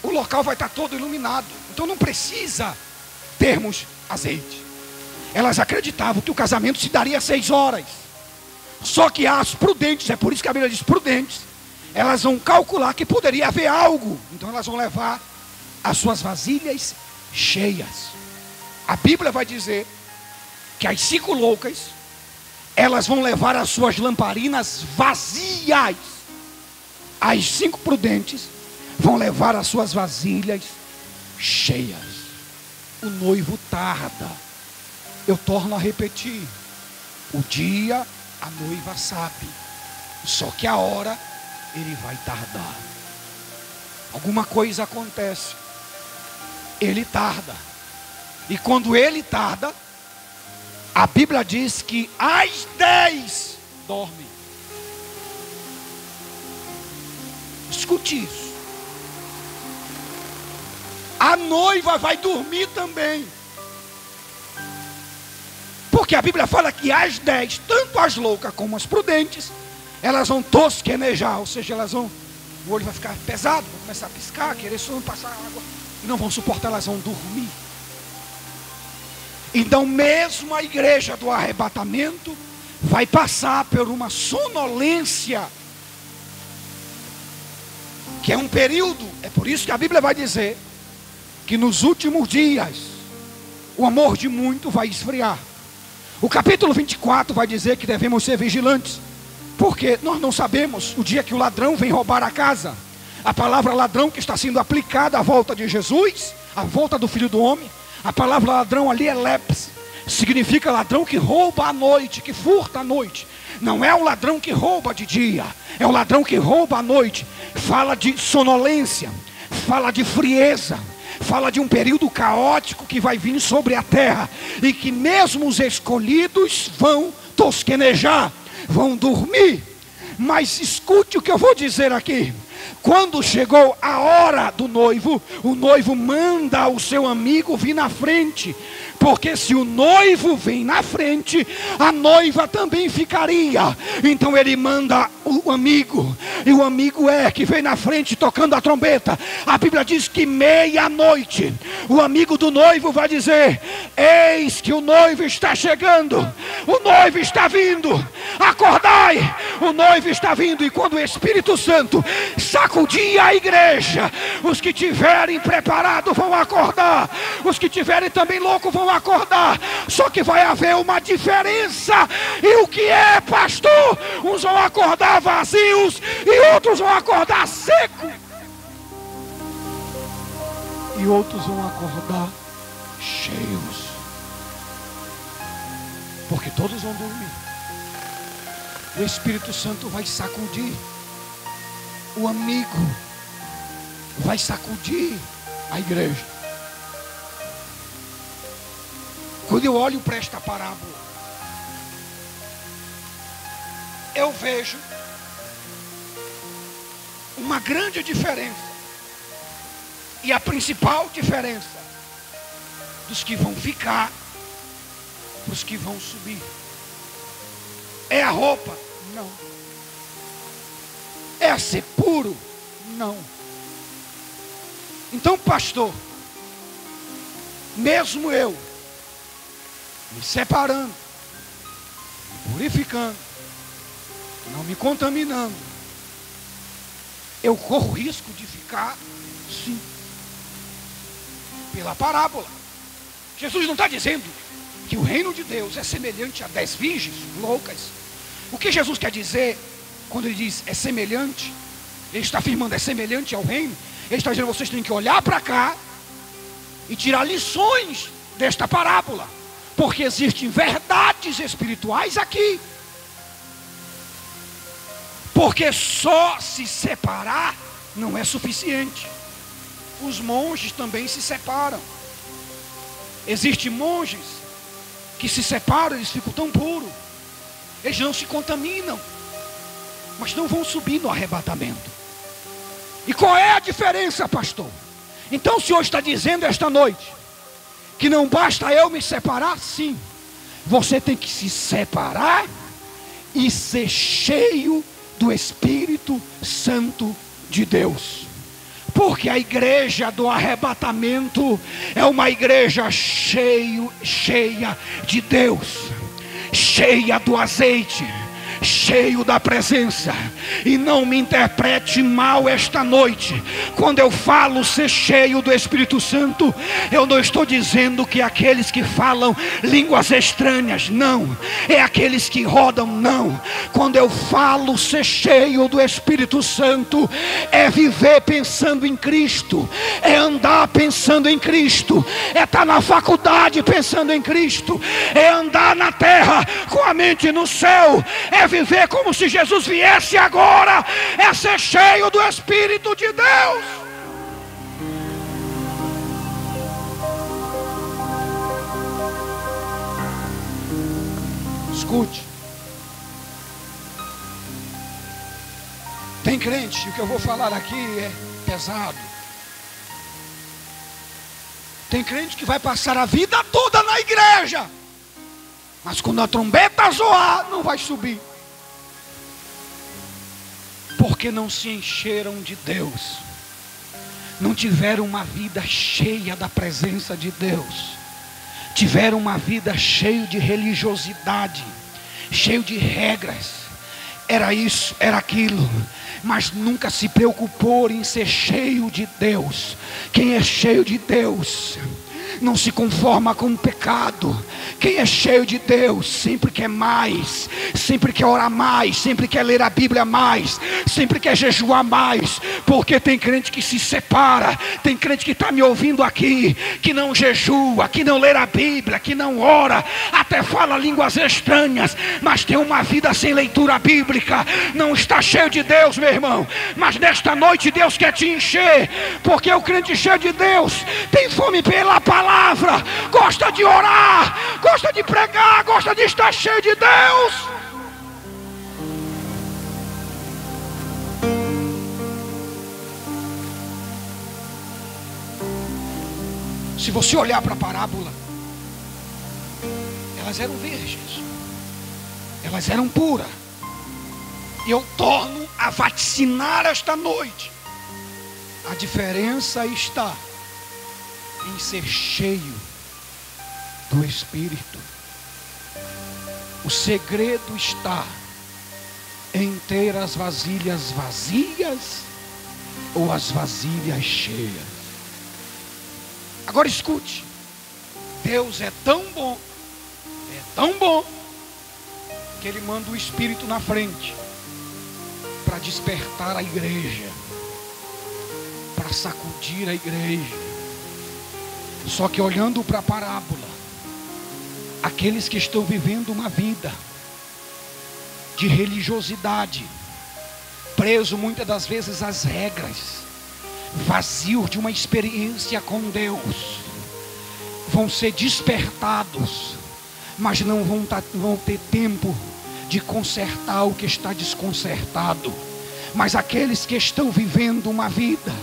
o local vai estar todo iluminado. Então não precisa termos azeite. Elas acreditavam que o casamento se daria 6 horas. Só que as prudentes, é por isso que a Bíblia diz prudentes, elas vão calcular que poderia haver algo. Então elas vão levar as suas vasilhas cheias. A Bíblia vai dizer que as 5 loucas, elas vão levar as suas lamparinas vazias. As 5 prudentes vão levar as suas vasilhas cheias. O noivo tarda. Eu torno a repetir. O dia a noiva sabe. Só que a hora ele vai tardar. Alguma coisa acontece. Ele tarda. E quando ele tarda, a Bíblia diz que às 10 dorme. Escute isso. A noiva vai dormir também. Porque a Bíblia fala que às 10, tanto as loucas como as prudentes, elas vão tosquenejar, ou seja, o olho vai ficar pesado, vão começar a piscar, querer sono, passar água, e não vão suportar, elas vão dormir. Então mesmo a igreja do arrebatamento vai passar por uma sonolência, que é um período. É por isso que a Bíblia vai dizer que nos últimos dias o amor de muito vai esfriar. O capítulo 24 vai dizer que devemos ser vigilantes, porque nós não sabemos o dia que o ladrão vem roubar a casa. A palavra ladrão que está sendo aplicada à volta de Jesus, à volta do Filho do Homem, a palavra ladrão ali é leps, significa ladrão que rouba à noite, que furta à noite. Não é o ladrão que rouba de dia, é o ladrão que rouba à noite. Fala de sonolência, fala de frieza, fala de um período caótico que vai vir sobre a terra, e que mesmo os escolhidos vão tosquenejar, vão dormir. Mas escute o que eu vou dizer aqui. Quando chegou a hora do noivo, o noivo manda o seu amigo vir na frente, porque se o noivo vem na frente, a noiva também ficaria. Então ele manda o amigo, e o amigo que vem na frente tocando a trombeta. A Bíblia diz que meia-noite, o amigo do noivo vai dizer: eis que o noivo está chegando, o noivo está vindo, acordai, o noivo está vindo. E quando o Espírito Santo sacudir a igreja, os que tiverem preparado vão acordar, os que tiverem também louco vão acordar. Só que vai haver uma diferença. E o que é, pastor? Uns vão acordar vazios e outros vão acordar secos, e outros vão acordar cheios, porque todos vão dormir. O Espírito Santo vai sacudir, o amigo vai sacudir a igreja. Quando eu olho para esta parábola, eu vejo uma grande diferença. E a principal diferença dos que vão ficar para os que vão subir é a roupa? Não. É ser puro? Não. Então, pastor, mesmo eu me separando, me purificando, não me contaminando, eu corro risco de ficar, sim, pela parábola. Jesus não está dizendo que o reino de Deus é semelhante a 10 virgens loucas. O que Jesus quer dizer quando ele diz é semelhante? Ele está afirmando é semelhante ao reino. Ele está dizendo: vocês têm que olhar para cá e tirar lições desta parábola, porque existem verdades espirituais aqui. Porque só se separar não é suficiente. Os monges também se separam. Existem monges que se separam, eles ficam tão puros, eles não se contaminam, mas não vão subir no arrebatamento. E qual é a diferença, pastor? Então o Senhor está dizendo esta noite que não basta eu me separar? Sim, você tem que se separar e ser cheio do Espírito Santo de Deus. Porque a igreja do arrebatamento é uma igreja cheia de Deus, cheia do azeite, cheio da presença. E não me interprete mal esta noite. Quando eu falo ser cheio do Espírito Santo, eu não estou dizendo que aqueles que falam línguas estranhas, não. É aqueles que rodam, não. Quando eu falo ser cheio do Espírito Santo, é viver pensando em Cristo, é andar pensando em Cristo, é estar na faculdade pensando em Cristo, é andar na terra com a mente no céu, é viver como se Jesus viesse agora, é ser cheio do Espírito de Deus. Escute, tem crente, o que eu vou falar aqui é pesado. Tem crente que vai passar a vida toda na igreja, mas quando a trombeta zoar, não vai subir, porque não se encheram de Deus, não tiveram uma vida cheia da presença de Deus, tiveram uma vida cheia de religiosidade, cheio de regras, era isso, era aquilo, mas nunca se preocupou em ser cheio de Deus. Quem é cheio de Deus não se conforma com o pecado. Quem é cheio de Deus sempre quer mais, sempre quer orar mais, sempre quer ler a Bíblia mais, sempre quer jejuar mais. Porque tem crente que se separa, tem crente que está me ouvindo aqui, que não jejua, que não lê a Bíblia, que não ora, até fala línguas estranhas, mas tem uma vida sem leitura bíblica, não está cheio de Deus, meu irmão. Mas nesta noite Deus quer te encher, porque o crente cheio de Deus tem fome pela palavra, gosta de orar, gosta de pregar, gosta de estar cheio de Deus. Se você olhar para a parábola, elas eram virgens, elas eram puras. E eu torno a vaticinar esta noite: a diferença está em ser cheio do Espírito. O segredo está em ter as vasilhas vazias ou as vasilhas cheias. Agora escute, Deus é tão bom, que Ele manda o Espírito na frente para despertar a igreja, para sacudir a igreja. Só que olhando para a parábola, aqueles que estão vivendo uma vida de religiosidade, preso muitas das vezes às regras, vazio de uma experiência com Deus, vão ser despertados, mas não vão ter tempo de consertar o que está desconcertado. Mas aqueles que estão vivendo uma vida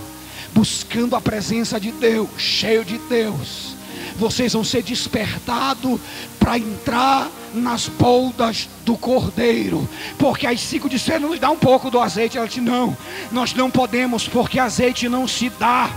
buscando a presença de Deus, cheio de Deus, vocês vão ser despertados para entrar nas boldas do Cordeiro. Porque as 5 disseram: nos dá um pouco do azeite. Ela disse: não, nós não podemos, porque azeite não se dá.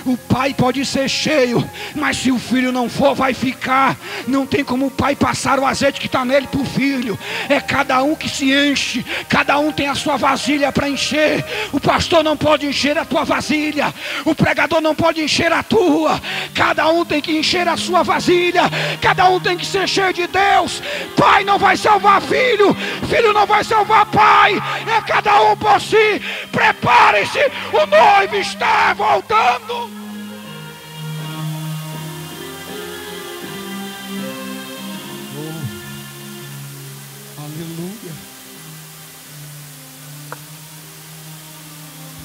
O pai pode ser cheio, mas se o filho não for, vai ficar. Não tem como o pai passar o azeite que está nele para o filho. É cada um que se enche, cada um tem a sua vasilha para encher. O pastor não pode encher a tua vasilha, o pregador não pode encher a tua. Cada um tem que encher a sua vasilha, cada um tem que ser cheio de Deus. Pai não vai salvar filho, filho não vai salvar pai, é cada um por si. Prepare-se, o noivo está voltando.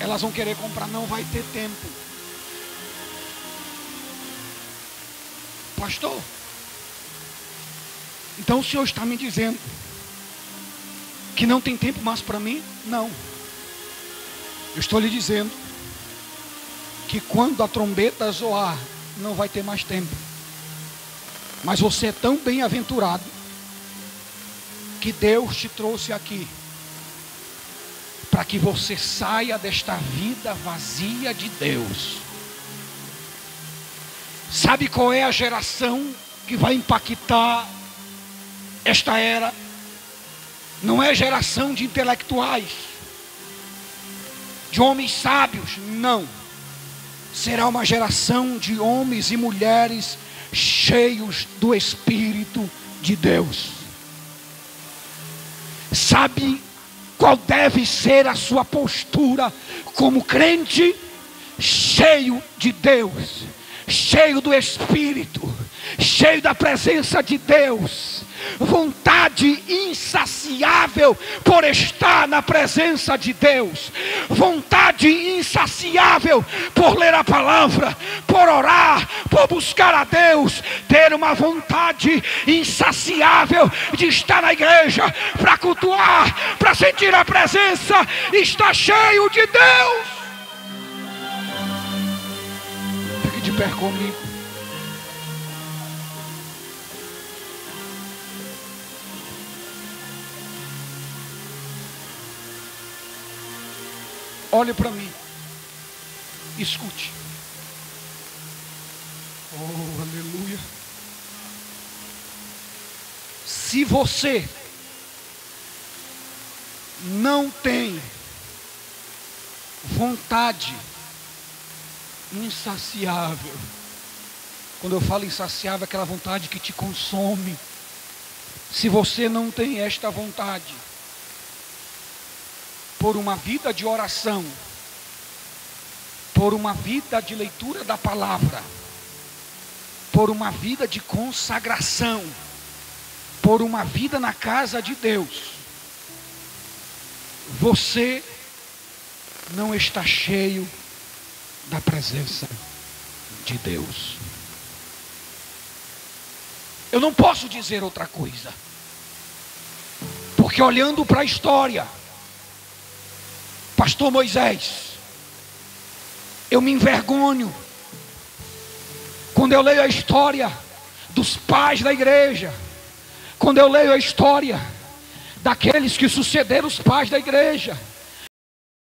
Elas vão querer comprar, não vai ter tempo. Pastor, então o senhor está me dizendo que não tem tempo mais para mim? Não. Eu estou lhe dizendo que quando a trombeta zoar, não vai ter mais tempo. Mas você é tão bem-aventurado que Deus te trouxe aqui para que você saia desta vida vazia de Deus. Sabe qual é a geração que vai impactar esta era? Não é geração de intelectuais, de homens sábios, não. Será uma geração de homens e mulheres cheios do Espírito de Deus. Sabe qual deve ser a sua postura como crente? Cheio de Deus, cheio do Espírito, cheio da presença de Deus, vontade insaciável por estar na presença de Deus, vontade insaciável por ler a palavra, por orar, por buscar a Deus, ter uma vontade insaciável de estar na igreja, para cultuar, para sentir a presença, está cheio de Deus. Fique de pé comigo. Olhe para mim, escute. Oh, aleluia. Se você não tem vontade insaciável, quando eu falo insaciável, é aquela vontade que te consome. Se você não tem esta vontade, por uma vida de oração, por uma vida de leitura da palavra, por uma vida de consagração, por uma vida na casa de Deus, você não está cheio da presença de Deus. Eu não posso dizer outra coisa, porque olhando para a história, Pastor Moisés, eu me envergonho quando eu leio a história dos pais da igreja, quando eu leio a história daqueles que sucederam os pais da igreja.